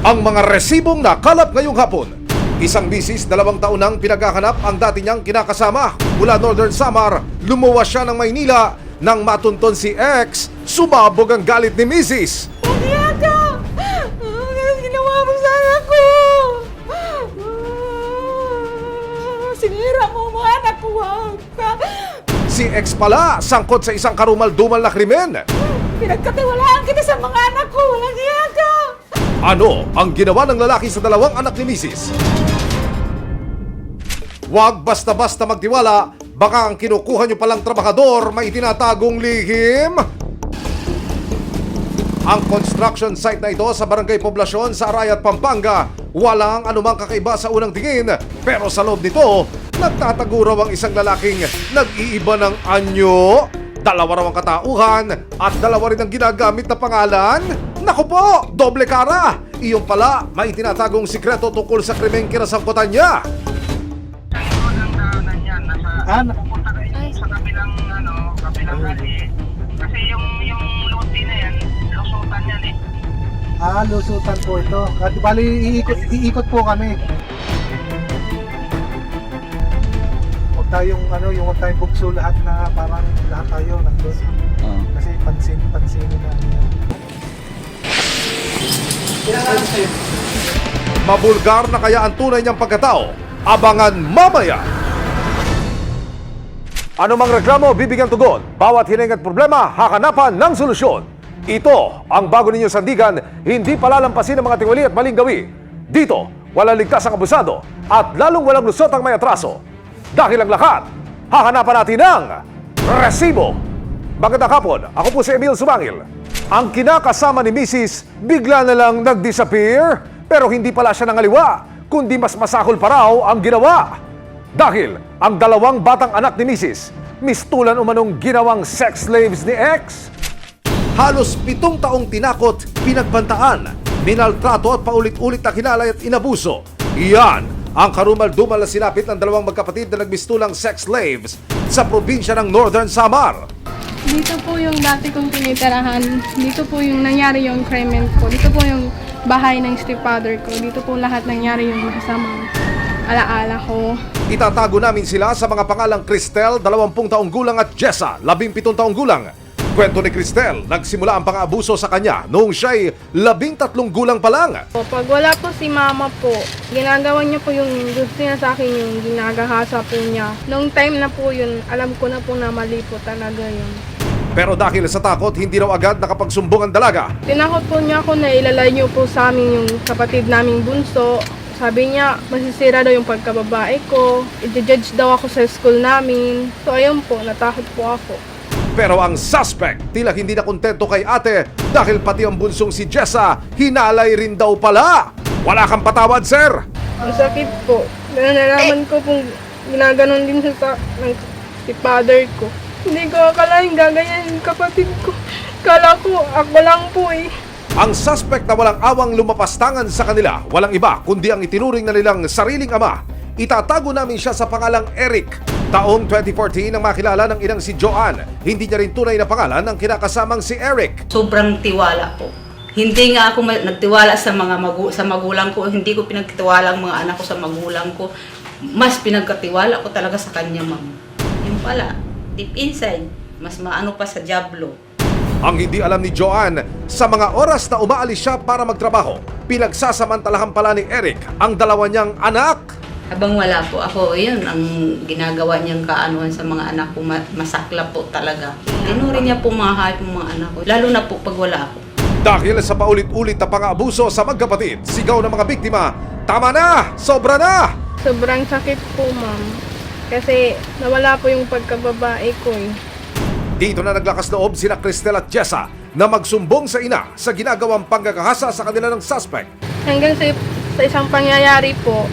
Ang mga resibong nakalap ngayong hapon. Isang misis, 2 taon nang pinaghahanap ang dati niyang kinakasama. Mula Northern Samar, lumuwas siya ng Maynila. Nang matunton si ex, sumabog ang galit ni misis. Pagyaga! Ginawa mo sa anak ko! Sinira mo mga anak ko! Si ex pala, sangkot sa isang karumal-dumal na krimen. Pinagkatiwalaan kita sa mga anak ko! Walang hiyaga! Ano ang ginawa ng lalaki sa 2 anak ni misis? Huwag basta-basta magtiwala, baka ang kinukuha nyo palang trabahador may tinatagong lihim. Ang construction site na ito sa Barangay Poblasyon sa Arayat, Pampanga, walang anumang kakaiba sa unang tingin. Pero sa loob nito, nagtatago raw ang isang lalaking nag-iiba ng anyo. 2 raw ang katauhan at 2 rin ang ginagamit na pangalan. Naku po, doble kara. Iyon pala, may tinatagong sikreto tungkol sa krimeng kinasangkutan niya. Pupunta kayo sa kabilang hali. Kasi yung lote na yan, lusutan yan eh. Lusutan po ito. At bali, iikot po kami. Huwag tayong, huwag tayong bukso lahat na parang lahat tayo nandun. Kasi pansinin na yan. Mabulgar na kaya ang tunay niyang pagkatao? Abangan mamaya! Anumang reklamo, bibigyan tugon. Bawat hiling at problema, hakanapan ng solusyon. Ito ang bago ninyong sandigan, hindi palalampasin ng mga tiwali at maling gawi. Dito, walang ligtas ang abusado at lalong walang lusot ang may atraso. Dahil ang lahat, hahanapan natin ng resibo. Magandang hapon, ako po si Emil Sumangil. Ang kinakasama ni Mrs. bigla na lang nag-disappear, pero hindi pala siya nangaliwa, kundi mas masahol pa raw ang ginawa. Dahil ang 2 batang anak ni Mrs. mistulan umanong ginawang sex slaves ni ex. Halos 7 taong tinakot, pinagbantaan, minaltrato at paulit-ulit na kinalay at inabuso. Iyan ang karumal-dumal na sinapit ng 2 magkapatid na nagmistulang sex slaves sa probinsya ng Northern Samar. Dito po yung dati kong tinitirahan. Dito po yung nangyari yung crime ko. Dito po yung bahay ng stepfather ko. Dito po lahat nangyari yung masasamang alaala ko. Itatago namin sila sa mga pangalang Cristel, 20 taong gulang at Jessa, 17 taong gulang. Kwento ni Cristel, nagsimula ang pang-aabuso sa kanya noong siya'y 13 gulang pa lang. Pag wala po si mama po, ginagawa niya po yung gusto niya sa akin, yung ginagahasa po niya. Noong time na po yun, alam ko na po na mali po talaga yun. Pero dahil sa takot, hindi raw agad nakapagsumbong ang dalaga. Tinakot po niya ako na ilalayo po sa amin yung kapatid naming bunso. Sabi niya, masisira daw yung pagkababae ko. I-judge daw ako sa school namin. So ayun po, natakot po ako. Pero ang suspect, tila hindi na kontento kay ate dahil pati ang bunsong si Jessa, hinalay rin daw pala. Wala kang patawad, sir. Ang sakit po. Nalaman ko kung ginaganon din sa si father ko. Hindi ko akalain gaganyan yung kapatid ko. Kala ko, ako lang po eh. Ang suspect na walang awang lumapastangan sa kanila, walang iba kundi ang itinuring na nilang sariling ama. Itatago namin siya sa pangalang Eric. Taong 2014 nang makilala ng inang si Joanne. Hindi niya rin tunay na pangalan ng kinakasamang si Eric. Sobrang tiwala po. Hindi nga ako nagtiwala sa sa magulang ko. Hindi ko pinagtiwala ang mga anak ko sa magulang ko. Mas pinagkatiwala ko talaga sa kanya, ma'am. Yung pala, deep inside, mas maano pa sa diablo. Ang hindi alam ni Joanne, sa mga oras na umaalis siya para magtrabaho, pinagsasamantalahan pala ni Eric ang 2 niyang anak. Habang wala po ako, yun ang ginagawa niyang kaanuhan sa mga anak ko. Masakla po talaga. Tinuri niya po mga hayop ng mga anak ko. Lalo na po pag wala ako. Dahil sa paulit-ulit na pang-aabuso sa magkapatid, sigaw ng mga biktima, "Tama na! Sobra na!" Sobrang sakit po, ma'am. Kasi nawala po yung pagkababae ko eh. Dito na naglakas loob sina Cristel at Jessa na magsumbong sa ina sa ginagawang panggagahasa sa kanila ng suspect. Hanggang sa isang pangyayari po,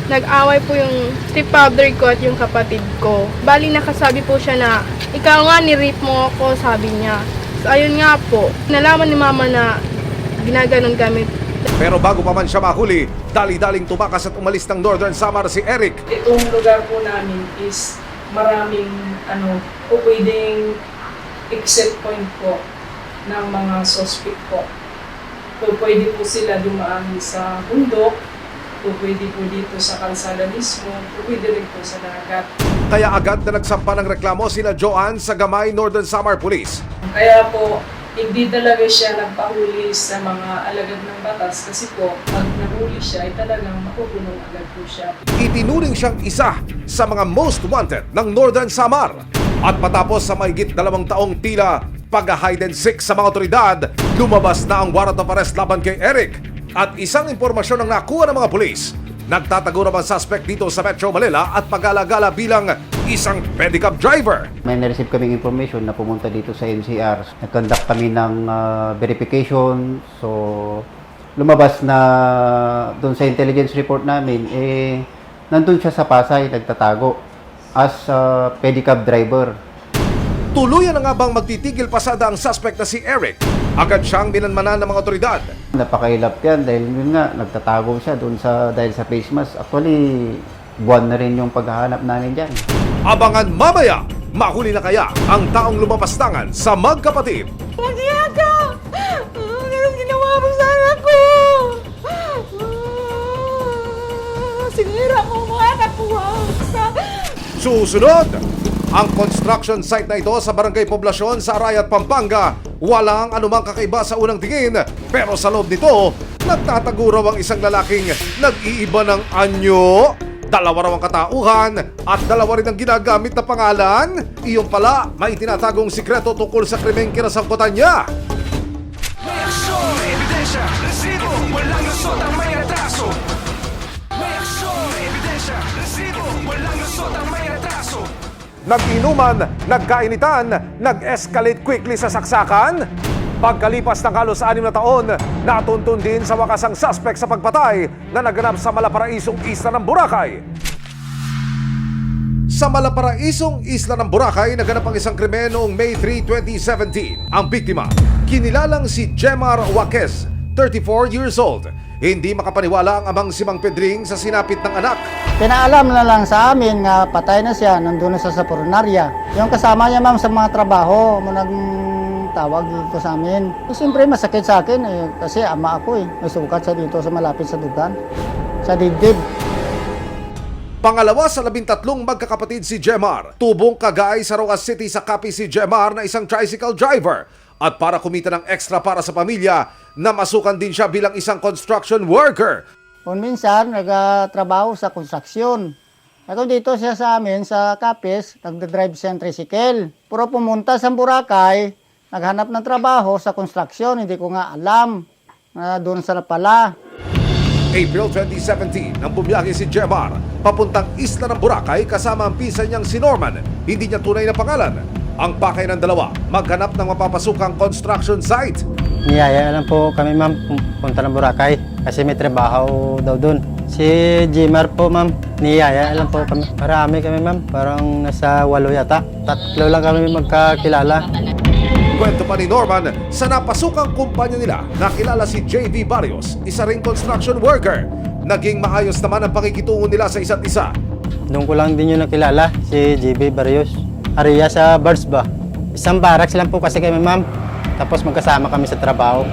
nag-away po yung stepfather ko at yung kapatid ko. Bali nakasabi po siya na, ikaw nga ni-rape mo ako, sabi niya. So ayun nga po, nalaman ni mama na ginaganon kami. Pero bago pa man siya mahuli, dali-daling tumakas at umalis ng Northern Samar si Eric. Itong lugar po namin is maraming po pwedeng exit point po ng mga suspect po. So pwede po sila dumaan sa bundok, o pwede po dito sa kalsada mismo, o pwede rin po sa dagat. Kaya agad na nagsampa ng reklamo sina Joanne sa Gamay Northern Samar Police. Kaya po, hindi talaga siya nagpahuli sa mga alagad ng batas kasi po, pag nahuli siya, ay talagang makukulong agad po siya. Itinuring siyang isa sa mga most wanted ng Northern Samar. At matapos sa mahigit 2 taong tila pag-hide and seek sa mga otoridad, lumabas na ang warrant of arrest laban kay Eric. At isang impormasyon ang nakuha ng mga pulis. Nagtatago naman suspect dito sa Metro Manila at pag-alagala bilang isang pedicab driver. May na-receive kaming information na pumunta dito sa NCR. Nag-conduct kami ng verification. So, lumabas na doon sa intelligence report namin, nandun siya sa Pasay, nagtatago as pedicab driver. Tuluyan na nga bang magtitigil pasada ang suspect na si Eric? Agad siyang binanmanan ng mga otoridad. Napakailap yan dahil yun nga, nagtatago siya doon dahil sa face mask. Actually, buwan na rin yung paghahanap namin dyan. Abangan mamaya, mahuli na kaya ang taong lumapastangan sa magkapatid. Magsiyaga! Ganun ginawa mo sa anak ko! Sinira mo mga anak ko! Susunod, ang construction site na ito sa Barangay Poblasyon sa Arayat, Pampanga. Walang anumang kakaiba sa unang tingin, pero sa loob nito, nagtatago raw ang isang lalaking nag-iiba ng anyo. 2 raw ang katauhan at 2 rin ang ginagamit na pangalan. Iyon pala, may tinatagong sikreto tungkol sa krimeng kinasangkutan niya. May aksyon, ebidensya, resibo, walang lusot ang may atraso. May aksyon, ebidensya, resibo, walang lusot ang may atraso. Nag-inuman, nagkainitan, nag-escalate quickly sa saksakan. Pagkalipas ng halos 6 na taon, natuntun din sa wakas ang suspect sa pagpatay na naganap sa Malaparaisong Isla ng Boracay. Sa Malaparaisong Isla ng Boracay, naganap ang isang krimen noong May 3, 2017. Ang biktima, kinilalang si Jemar Waquez, 34 years old. Hindi makapaniwala ang amang si Mang Pedring sa sinapit ng anak. Pinaalam na lang sa amin nga patay na siya, nandun na sa punerarya. Yung kasama niya ma'am sa mga trabaho, nagtawag dito sa amin. Siyempre masakit sa akin kasi ama ako may sukat sa dito sa malapit sa dugan, sa dibdib. Pangalawa sa 13 magkakapatid si Jemar. Tubong kagay sa Rojas City sa Capi si Jemar na isang tricycle driver. At para kumita ng extra para sa pamilya, namasukan din siya bilang isang construction worker. Kung minsan, nagtrabaho sa konstruksyon. Ako dito siya sa amin sa Capis, nagdadrive siya ng tricycle. Puro pumunta sa Boracay, naghanap ng trabaho sa konstruksyon. Hindi ko nga alam na doon sa pala. April 2017, nang bumiyahe si Jemar papuntang Isla ng Boracay kasama ang pinsan niyang si Norman. Hindi niya tunay na pangalan. Ang pakay ng dalawa, maghanap ng mapapasukang construction site. Niyaya lang po kami ma'am, punta ng Boracay kasi may trabaho daw doon. Si Jimar po ma'am, niyaya lang po kami. Marami kami ma'am, parang nasa 8 yata. 3 lang kami magkakilala. Kwento pa ni Norman, sa napasukang kumpanya nila, nakilala si JV Barrios, isa ring construction worker. Naging maayos naman ang pakikitungo nila sa isa't isa. Doon ko lang din yung nakilala, si JV Barrios. Aria sa Bars ba? Isang barracks lang po kasi kami ma'am. Tapos magkasama kami sa trabaho.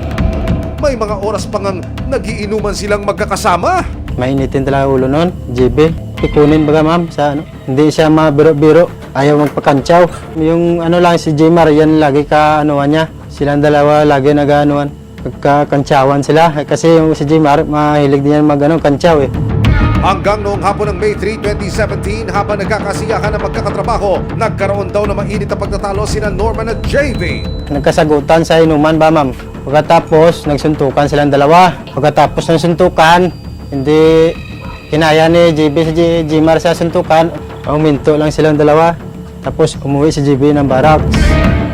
May mga oras pa ngang nagiinuman silang magkakasama. Mainitin talaga ulo nun, JB. Ikunin baga ma'am sa ano. Hindi siya mabiro-biro. Ayaw magpakantsaw. Yung ano lang si Jmar, yan lagi ka-anuan niya. Silang dalawa lagi nag-anuan. Pagkakantsawan sila. Kasi yung si Jmar, mahilig din yan mag-kantsaw eh. Hanggang noong hapon ng May 3, 2017, habang nagkakasiyahan ng magkakatrabaho, nagkaroon daw na mainit na pagtatalo sina Norman at JV. Nagkasagutan sa inuman ba ma'am? Pagkatapos, nagsuntukan silang dalawa. Pagkatapos ng suntukan, hindi kinaya ni JB si Jmar sa suntukan. Uminto lang silang dalawa. Tapos umuwi si JB ng barracks.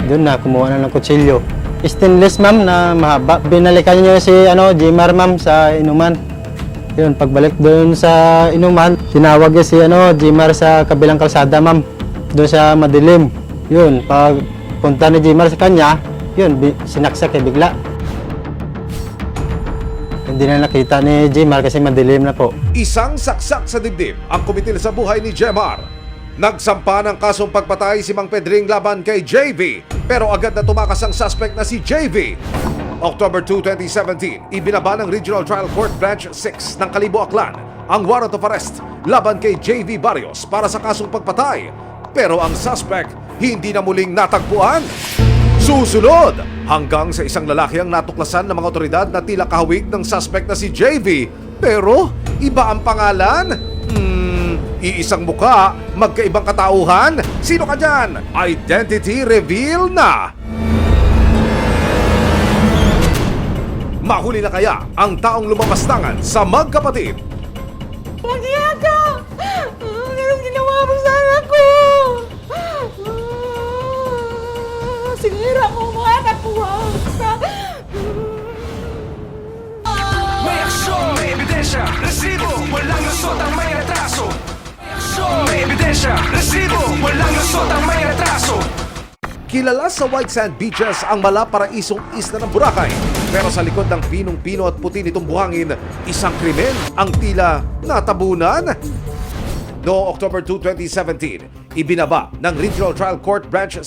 Doon na, kumuha na ng kutsilyo. Stainless ma'am na mahaba. Binalikan niya si Jmar ma'am sa inuman. Yun, pagbalik doon sa inuman, tinawag niya si Jmar sa kabilang kalsada, ma'am. Doon sa madilim. Yun, pag punta ni Jmar sa kanya, yun, sinaksak bigla. Hindi na nakita ni Jmar kasi madilim na po. Isang saksak sa dibdib ang kumitil sa buhay ni Jemar. Nagsampa ng kasong pagpatay si Mang Pedring laban kay JV, pero agad na tumakas ang suspect na si JV. October 2, 2017, ibinaba ng Regional Trial Court Branch 6 ng Kalibo, Aklan ang warrant of arrest laban kay JV Barrios para sa kasong pagpatay. Pero ang suspect hindi na muling natagpuan. Susunod, hanggang sa isang lalaki ang natuklasan ng mga otoridad na tila kahawig ng suspect na si JV. Pero iba ang pangalan? Iisang mukha, magkaibang katauhan? Sino ka dyan? Identity reveal na! Mahuli na kaya ang taong lumapastangan sa magkapatid? Maghiya ka! Ganun ginawa mo sa anak ko! Sinira mo mga anak ko! May aksyon, may ebidensya, resibo, walang lusot ang may atraso. May aksyon, may ebidensya, resibo, walang lusot ang may atraso. Kilala sa white sand beaches ang malaparaisong isla ng Boracay. Pero sa likod ng pinong-pino at puti nitong buhangin, isang krimen ang tila natabunan. Noong October 2, 2017, ibinaba ng Regional Trial Court Branch 6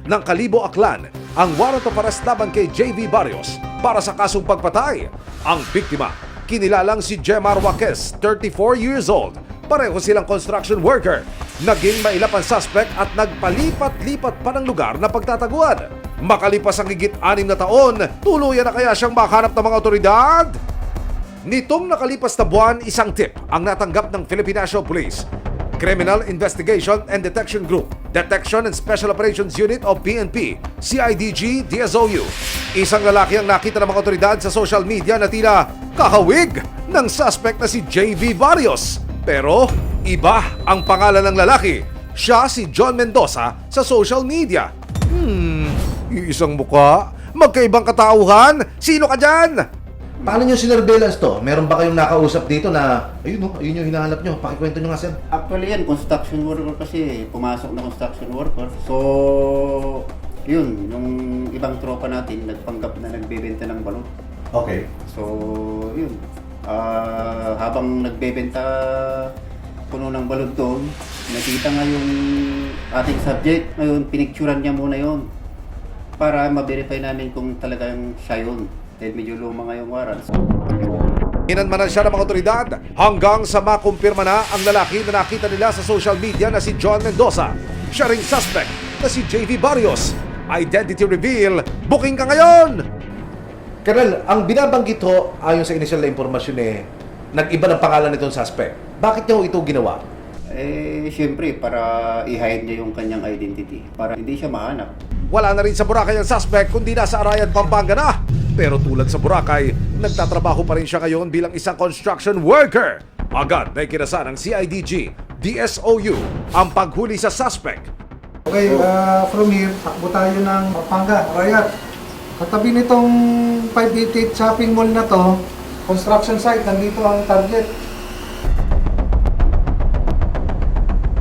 ng Kalibo, Aklan ang warrant of arrest laban kay JV Barrios para sa kasong pagpatay. Ang biktima, kinilalang si Jemar Waques, 34 years old. Pareho silang construction worker. Naging mailap ang suspect at nagpalipat-lipat pa ng lugar na pagtataguan. Makalipas ang higit 6 na taon, tuluyan na kaya siyang makahanap ng mga otoridad? Nitong nakalipas na buwan, isang tip ang natanggap ng Philippine National Police Criminal Investigation and Detection Group, Detection and Special Operations Unit o PNP, CIDG, DSOU. Isang lalaki ang nakita ng mga otoridad sa social media na tila kahawig ng suspect na si JV Barrios. Pero iba ang pangalan ng lalaki. Siya si John Mendoza sa social media. Isang mukha, magkaibang katauhan. Sino ka dyan? Paano nyo sinurveillance to? Meron ba kayong nakausap dito na, ayun yung hinahanap nyo, pakikwento nyo nga sir. Actually yan, construction worker kasi, pumasok na construction worker. So, yun, yung ibang tropa natin, nagpanggap na nagbebenta ng balon. Okay. So, yun. Habang nagbebenta puno ng balon doon, nakita nga yung ating subject. Ngayon, pinicturan niya muna yun para ma-verify namin kung talagang siya yun. Dahil medyo luma nga yung warrants. Inanmanan siya ng mga otoridad hanggang sa makumpirma na ang lalaki na nakita nila sa social media na si John Mendoza. Siya ring suspect na si JV Barrios. Identity reveal, booking ka ngayon! Colonel, ang binabanggit ho, ayon sa initial na impormasyon nag-iba ng pangalan nitong suspect. Bakit niya ho ito ginawa? Siyempre, para i-hide niya yung kanyang identity. Para hindi siya mahanap. Wala na rin sa Boracay ang suspect kundi nasa Arayan, Pampanga na. Pero tulad sa Boracay, nagtatrabaho pa rin siya ngayon bilang isang construction worker. Agad na ikinasan ng CIDG, DSOU ang paghuli sa suspect. Okay, from here, takbo tayo ng Pampanga, Arayat. Katabi nitong 588 shopping mall na to, construction site, nandito ang target.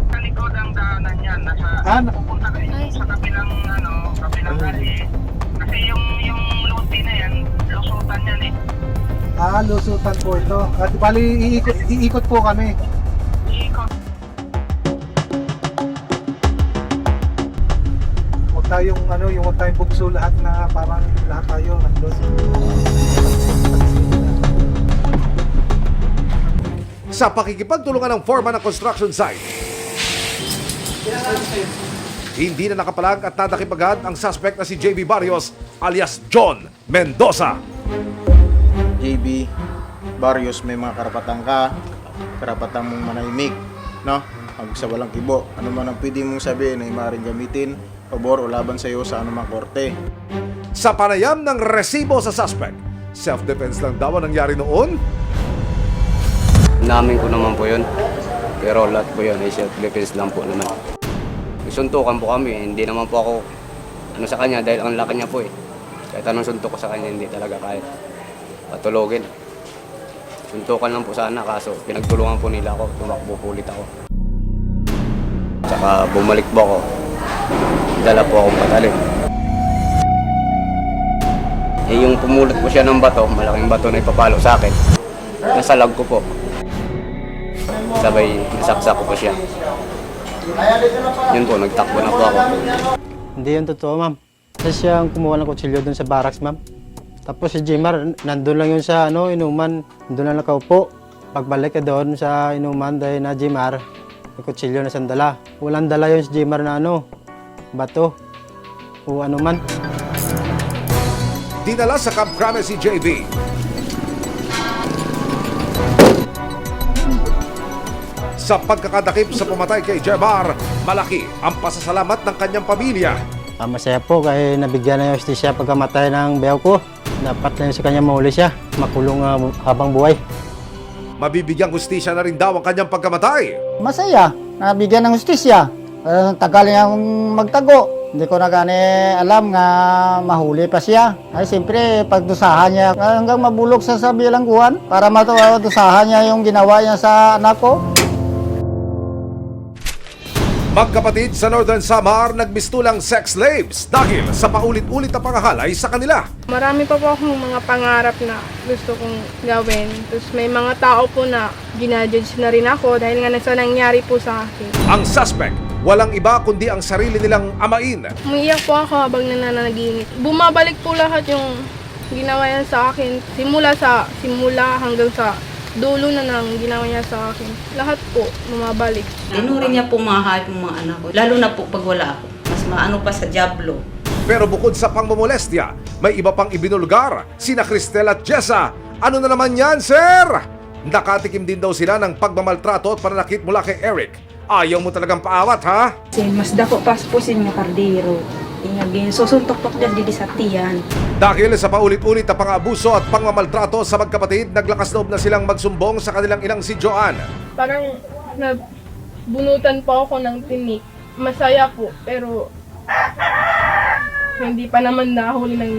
Sa likod ang daanan yan, pupunta kayo sa kabilang ali. Kasi yung lote na yan, lusutan yan eh. Lusutan po ito. At bali, iikot po kami. Iikot. Huwag tayong bukso lahat na parang lahat tayo nandun. Sa pakikipagtulungan ng foreman ng construction site, hindi na nakapalag at nadakipagad ang suspect na si JV Barrios alias John Mendoza. JB Barrios, may mga karapatan ka, karapatan mong manahimik, no? Huwag sa walang kibo. Ano man ang pwede mong sabihin ay maaaring gamitin, pabor o laban sa iyo sa anumang korte. Sa panayam ng resibo sa suspect, self-defense lang daw ang nangyari noon. Namin ko naman po yun, pero lahat po yun ay self-defense lang po naman. Suntukan po kami, hindi naman po ako sa kanya dahil ang laki niya po eh. Kahit anong suntok ko sa kanya, hindi talaga kahit patulogin. Suntukan lang po sana, kaso pinagtulungan po nila ako, tumakbo po ulit ako. Tsaka bumalik po ako, dala po akong patalim. Yung pumulot po siya ng bato, malaking bato na ipapalo sa akin. Nasalag ko po. Sabay nasaksak ko po siya. Yun po, nagtakbo na po ako. Hindi yan totoo, ma'am. Kasi siya ang kumuha ng kutsilyo dun sa barracks, ma'am. Tapos si Jimar, nandun lang yun sa inuman, nandun lang nakaupo. Pagbalik ka doon sa inuman dahil na Jimar, may kutsilyo na sandala. Walang dala yun si Jimar na bato o anuman. Dinala sa Camp Crame si JB. Sa pagkakadakip sa pumatay kay Jemar, malaki ang pasasalamat ng kanyang pamilya. Masaya po kaya nabigyan na yung justisya pagkamatay ng beyaw ko. Dapat na yun sa kanya mahuli siya, makulong habang buhay. Mabibigyan hustisya na rin daw ang kanyang pagkamatay. Masaya, nabigyan ng justisya. Tagal niyang magtago. Hindi ko na gani alam nga mahuli pa siya. Ay siyempre pagdusahan niya hanggang mabulok sa bilangguan para matusahan niya yung ginawa niya sa anak ko. Magkapatid sa Northern Samar nagmistulang sex slaves dahil sa paulit-ulit na pangahalay sa kanila. Marami pa po akong mga pangarap na gusto kong gawin. Tapos may mga tao po na ginajudge na rin ako dahil nga sa nangyari po sa akin. Ang suspect, walang iba kundi ang sarili nilang amain. Umiiyak po ako habang nananaginip. Bumabalik po lahat yung ginawa niya sa akin. Simula hanggang sa dulo na nang ginawa niya sa akin. Lahat po, bumabalik. Tinuri niya po mga mga anak ko. Lalo na po pag wala ako. Mas maano pa sa Diablo. Pero bukod sa pangmomolestya, may iba pang ibinulgar, sina Cristel at Jessa. Ano na naman yan, sir? Nakatikim din daw sila ng pagmamaltrato at pananakit mula kay Eric. Ayaw mo talagang paawat, ha? Mas dako pas po sa mga kardero. Ingagin, susuntok-tok dyan di sa tiyan. Dahil sa paulit-ulit na pang-abuso at pangmamaltrato sa magkapatid, naglakas loob na silang magsumbong sa kanilang inang si Joanne. Parang nabunutan po ako ng tinik. Masaya po, pero hindi pa naman nahuli ng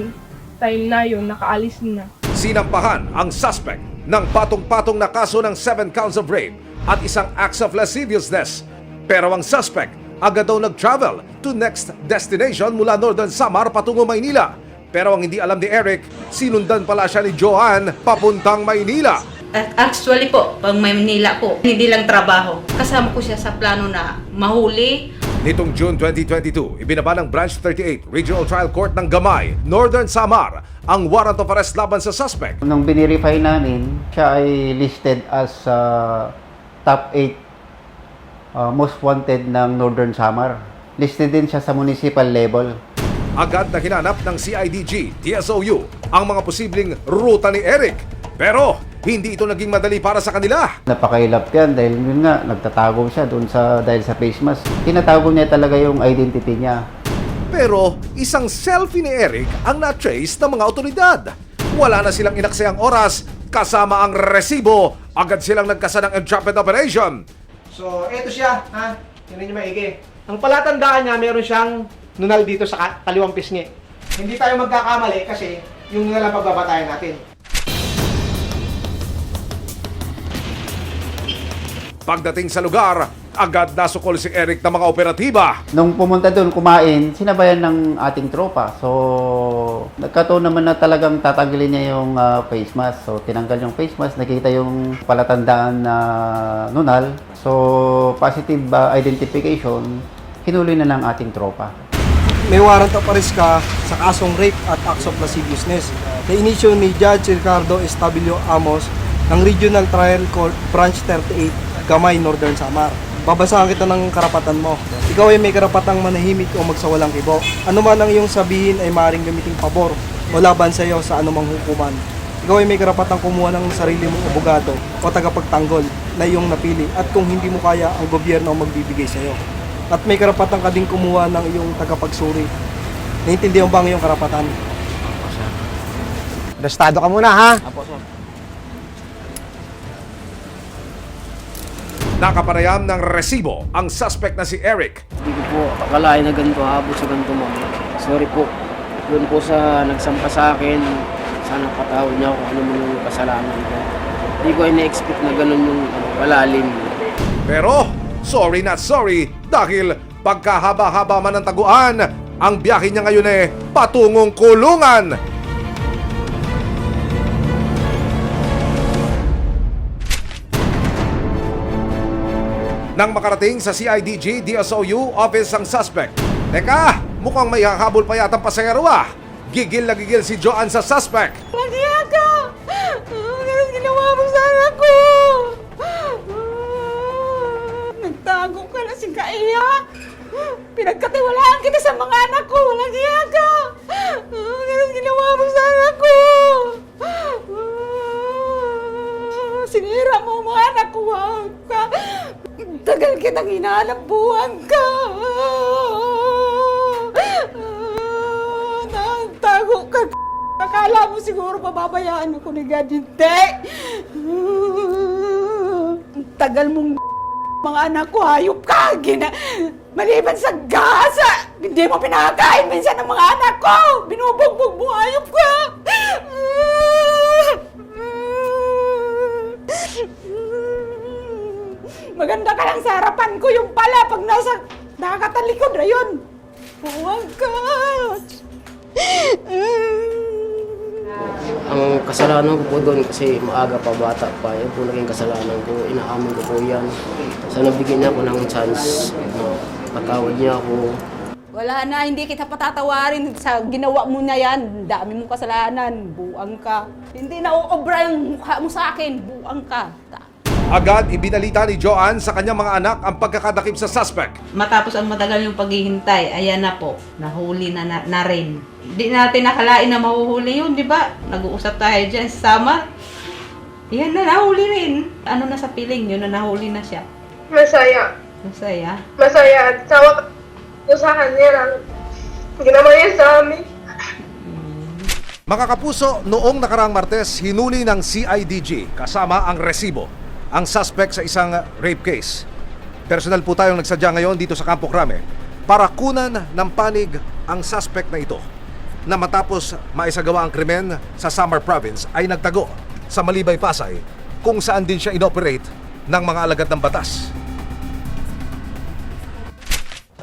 time na yun, nakaalis na. Sinampahan ang suspect ng patong-patong na kaso ng 7 counts of rape at isang acts of lasciviousness. Pero ang suspect agad daw nag-travel to next destination mula Northern Samar patungo Maynila. Pero ang hindi alam ni Eric, sinundan pala siya ni Joanne papuntang Maynila. At actually po, pag Maynila po, hindi lang trabaho. Kasama ko siya sa plano na mahuli. Nitong June 2022, ibinaba ng Branch 38 Regional Trial Court ng Gamay, Northern Samar, ang warrant of arrest laban sa suspect. Nung binirify namin, siya ay listed as top 8 most wanted ng Northern Samar. Listed din siya sa municipal level. Agad na hinanap ng CIDG, TSOU, ang mga posibleng ruta ni Eric. Pero hindi ito naging madali para sa kanila. Napakailap yan dahil yun nga, nagtatago siya doon dahil sa face mask. Tinatago niya talaga yung identity niya. Pero isang selfie ni Eric ang na-trace ng mga otoridad. Wala na silang inaksayang oras, kasama ang resibo, agad silang nagkasa ng entrapment operation. So, eto siya, ha? Tingnan niyo maigi. Ang palatandaan niya, meron siyang nunal dito sa kaliwang pisngi. Hindi tayo magkakamali kasi yung nunal ang pagbabatayan natin. Pagdating sa lugar, agad nasukol si Eric ng mga operatiba. Nung pumunta doon kumain, sinabayan ng ating tropa. So, nagkataon naman na talagang tatanggalin niya yung face mask. So, tinanggal yung face mask, nakita yung palatandaan na nunal. So, positive identification, hinuli na ng ating tropa. May warrant of arrest ka sa kasong rape at acts of lasciviousness na inisyo ni Judge Ricardo S.W. Amos ng Regional Trial Court Branch 38, Gamay, Northern Samar. Babasahan kita ng karapatan mo. Ikaw ay may karapatang manahimik o magsawalang kibo. Ano man ang iyong sabihin ay maaaring gamiting pabor o laban sa iyo sa anumang hukuman. Ikaw ay may karapatang kumuha ng sarili mong abogado o tagapagtanggol na iyong napili at kung hindi mo kaya, ang gobyerno ang magbibigay sa iyo. At may karapatan ka din kumuha ng iyong tagapagsuri. Naiintindihan ba ang iyong karapatan? Apo, sir. Arestado ka muna, ha? Apo, sir. Nakapanayam ng resibo ang suspect na si Eric. Hindi ko po akalain na ganito habot sa ganito, ma'am. Sorry po. Doon po sa nagsampa sa akin, sana patawad niya kung ano man yung kasalanan ko. Hindi ko ina-expect na ganun yung kalalim. Pero, sorry not sorry, dahil pagkahaba-haba man ng taguan, ang biyahe niya ngayon ay patungong kulungan. Nang makarating sa CIDG DSOU office ang suspect. Teka, mukhang may hahabol pa yatang pasahero ah. Gigil na gigil si Joanne sa suspect. Nagyaya ka! Ganun ginawa mo sa anak ko! Nagtago ka na si Kaiya! Pinagkatiwalaan kita sa mga anak ko! Walang hiya ka! Ganun ginawa mo sa anak ko! Sinira mo ang mga anak ko! Wag ka! Tagal kitang hinahanap buwan ka! Nagtago ka! Akala mo siguro pababayaan ako ni God, hindi! Ang tagal mong mga anak ko, hayop ka! Maliban sa gasa! Hindi mo pinakain minsan ng mga anak ko! Binubugbog mo, hayop ka! Maganda ka lang sa harapan ko, yung pala pag nasa nakakatalikod na yun. Huwag ka! Ang kasalanan ko po doon kasi maaga pa, bata pa. Yan po naging kasalanan ko. Inaamin ko po yan. Sana bigyan niya ako ng chance na patawad niya ako. Wala na, hindi kita patatawarin sa ginawa mo na yan. Dami mong kasalanan, buang ka. Hindi na uobra yung mukha mo sa akin, buang ka. Agad ibinalita ni Joanne sa kanyang mga anak ang pagkakadakip sa suspect. Matapos ang matagal yung paghihintay, ayan na po, nahuli na rin. Di natin nakalain na mahuhuli yun, di ba? Nag-uusap tayo dyan sa Samar. Yan na, nahuli rin. Ano na sa piling yun na nahuli na siya? Masaya. Masaya. Masaya at sawa ko sa kanya lang ginawa niya sa amin. Mga kapuso, noong nakaraang Martes, hinuli ng CIDG kasama ang resibo ang suspect sa isang rape case. Personal po tayong nagsadya ngayon dito sa Campo Crame para kunan ng panig ang suspect na ito na matapos maisagawa ang krimen sa Samar Province ay nagtago sa Malibay, Pasay kung saan din siya inoperate ng mga alagad ng batas.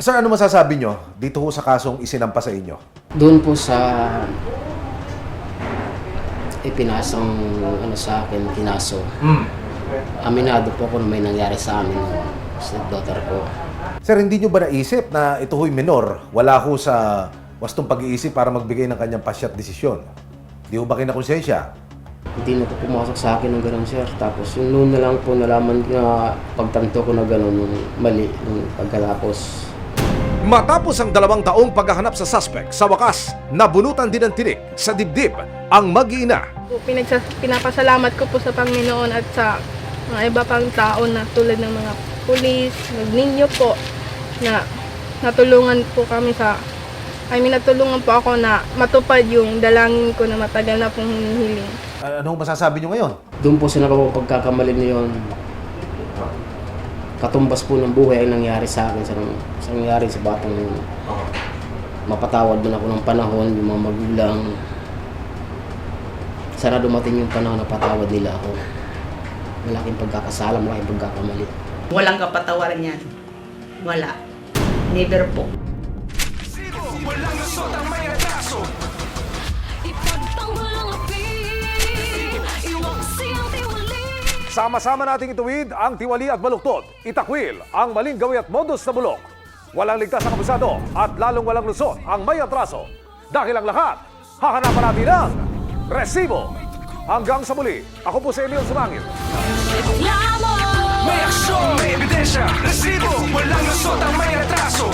Sir, ano masasabi nyo dito ho sa kasong isinampa sa inyo? Doon po sa ipinasang sa akin, kinaso. Aminado po ako na may nangyari sa amin sa daughter ko. Sir, hindi nyo ba naisip na ito ho'y minor? Wala ho sa wastong pag-iisip para magbigay ng kanyang pasyat desisyon? Di ho ba kinakonsensya? Hindi na po pumasok sa akin ng gano'n, sir. Tapos yung noon na lang po nalaman na pagtanto ko na gano'n nung mali nung pagkatapos. Matapos ang 2 taong paghahanap sa suspect, sa wakas, nabunutan din ng tinik sa dibdib ang mag-iina. Pinapasalamat ko po sa Panginoon at sa mga iba pang tao na tulad ng mga pulis, ninyo po na natulungan po kami natulungan po ako na matupad yung dalangin ko na matagal na pong hinihiling. Ano masasabi nyo ngayon? Doon po sa pagkakamali na yun, katumbas po ng buhay ang nangyari sa akin, sa nangyari sa batang yun. Mapatawad man ako ng panahon, yung mga magulang. Sana dumating yung panahon na patawad nila ako. Malaking pagkakasala, malaking pagkakamali. Walang kapatawaran yan. Wala. Never po. Walang lusot ang may atraso. Sama-sama nating ituwid ang tiwali at baluktot, itakwil ang maling gawi at modus na bulok. Walang ligtas ang abusado at lalong walang lusot ang may atraso. Dahil ang lahat, hahanapan natin ang resibo. Hanggang sa muli, ako po si Emil Sumangit. May aksyon, may ebidensya. Resibo, walang lusot ang may atraso.